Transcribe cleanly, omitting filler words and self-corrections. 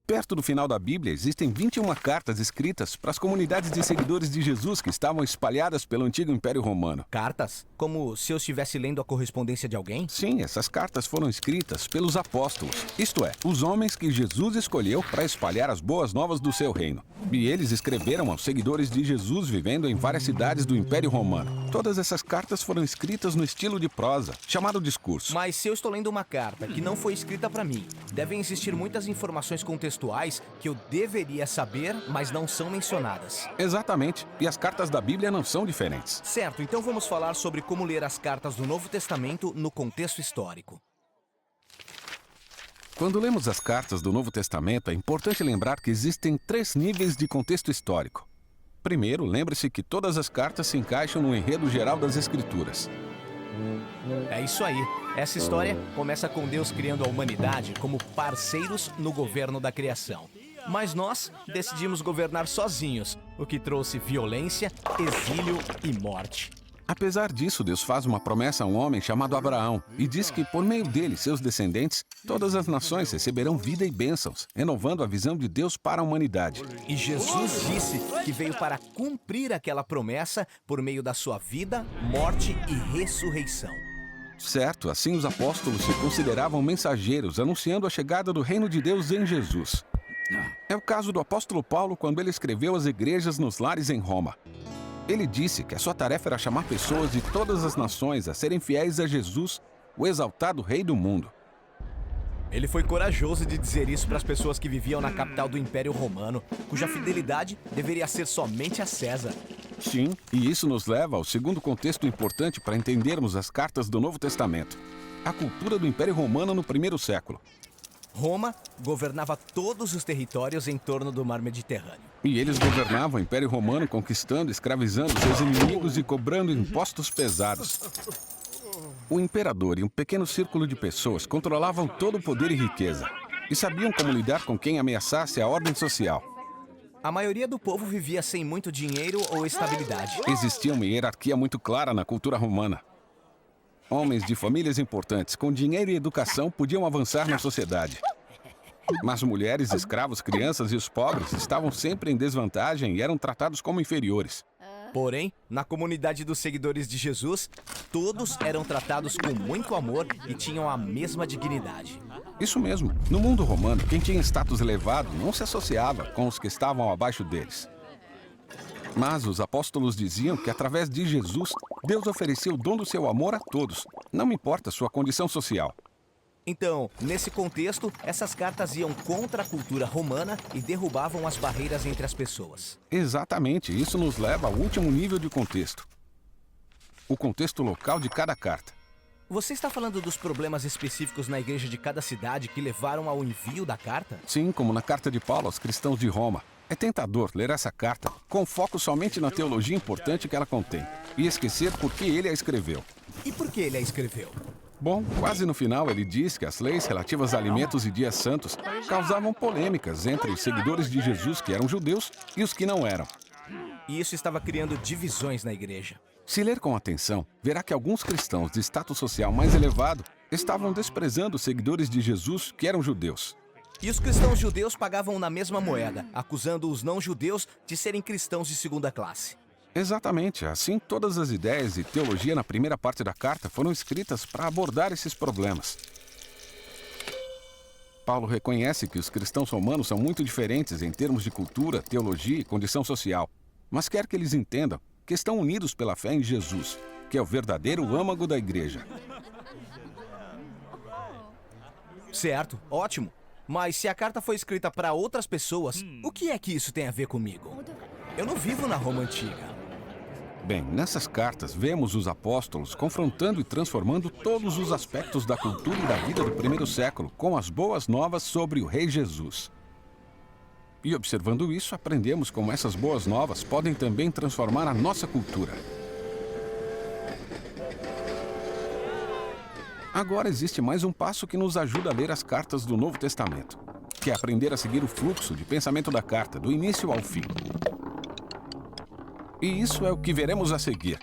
Perto do final da Bíblia, existem 21 cartas escritas para as comunidades de seguidores de Jesus que estavam espalhadas pelo antigo Império Romano. Cartas? Como se eu estivesse lendo a correspondência de alguém? Sim, essas cartas foram escritas pelos apóstolos, isto é, os homens que Jesus escolheu para espalhar as boas novas do seu reino. E eles escreveram aos seguidores de Jesus vivendo em várias cidades do Império Romano. Todas essas cartas foram escritas no estilo de prosa, chamado discurso. Mas se eu estou lendo uma carta que não foi escrita para mim, devem existir muitas informações contextuais que eu deveria saber, mas não são mencionadas. Exatamente, e as cartas da Bíblia não são diferentes. Certo, então vamos falar sobre como ler as cartas do Novo Testamento no contexto histórico. Quando lemos as cartas do Novo Testamento, é importante lembrar que existem 3 níveis de contexto histórico. Primeiro, lembre-se que todas as cartas se encaixam no enredo geral das Escrituras. É isso aí. Essa história começa com Deus criando a humanidade como parceiros no governo da criação. Mas nós decidimos governar sozinhos, o que trouxe violência, exílio e morte. Apesar disso, Deus faz uma promessa a um homem chamado Abraão e diz que, por meio dele e seus descendentes, todas as nações receberão vida e bênçãos, renovando a visão de Deus para a humanidade. E Jesus disse que veio para cumprir aquela promessa por meio da sua vida, morte e ressurreição. Certo, assim os apóstolos se consideravam mensageiros, anunciando a chegada do reino de Deus em Jesus. É o caso do apóstolo Paulo quando ele escreveu às igrejas nos lares em Roma. Ele disse que a sua tarefa era chamar pessoas de todas as nações a serem fiéis a Jesus, o exaltado Rei do mundo. Ele foi corajoso de dizer isso para as pessoas que viviam na capital do Império Romano, cuja fidelidade deveria ser somente a César. Sim, e isso nos leva ao segundo contexto importante para entendermos as cartas do Novo Testamento: a cultura do Império Romano no primeiro século. Roma governava todos os territórios em torno do Mar Mediterrâneo. E eles governavam o Império Romano conquistando, escravizando seus inimigos e cobrando impostos pesados. O imperador e um pequeno círculo de pessoas controlavam todo o poder e riqueza, e sabiam como lidar com quem ameaçasse a ordem social. A maioria do povo vivia sem muito dinheiro ou estabilidade. Existia uma hierarquia muito clara na cultura romana. Homens de famílias importantes, com dinheiro e educação, podiam avançar na sociedade. Mas mulheres, escravos, crianças e os pobres estavam sempre em desvantagem e eram tratados como inferiores. Porém, na comunidade dos seguidores de Jesus, todos eram tratados com muito amor e tinham a mesma dignidade. Isso mesmo. No mundo romano, quem tinha status elevado não se associava com os que estavam abaixo deles. Mas os apóstolos diziam que, através de Jesus, Deus oferecia o dom do seu amor a todos, não importa a sua condição social. Então, nesse contexto, essas cartas iam contra a cultura romana e derrubavam as barreiras entre as pessoas. Exatamente, isso nos leva ao último nível de contexto: o contexto local de cada carta. Você está falando dos problemas específicos na igreja de cada cidade que levaram ao envio da carta? Sim, como na carta de Paulo aos cristãos de Roma. É tentador ler essa carta com foco somente na teologia importante que ela contém e esquecer por que ele a escreveu. E por que ele a escreveu? Bom, quase no final ele diz que as leis relativas a alimentos e dias santos causavam polêmicas entre os seguidores de Jesus que eram judeus e os que não eram. E isso estava criando divisões na igreja. Se ler com atenção, verá que alguns cristãos de status social mais elevado estavam desprezando os seguidores de Jesus que eram judeus. E os cristãos judeus pagavam na mesma moeda, acusando os não-judeus de serem cristãos de segunda classe. Exatamente, assim todas as ideias e teologia na primeira parte da carta foram escritas para abordar esses problemas. Paulo reconhece que os cristãos romanos são muito diferentes em termos de cultura, teologia e condição social, mas quer que eles entendam que estão unidos pela fé em Jesus, que é o verdadeiro âmago da igreja. Certo, ótimo. Mas se a carta foi escrita para outras pessoas, o que é que isso tem a ver comigo? Eu não vivo na Roma antiga. Bem, nessas cartas vemos os apóstolos confrontando e transformando todos os aspectos da cultura e da vida do primeiro século com as boas novas sobre o Rei Jesus. E observando isso, aprendemos como essas boas novas podem também transformar a nossa cultura. Agora existe mais um passo que nos ajuda a ler as cartas do Novo Testamento, que é aprender a seguir o fluxo de pensamento da carta, do início ao fim. E isso é o que veremos a seguir.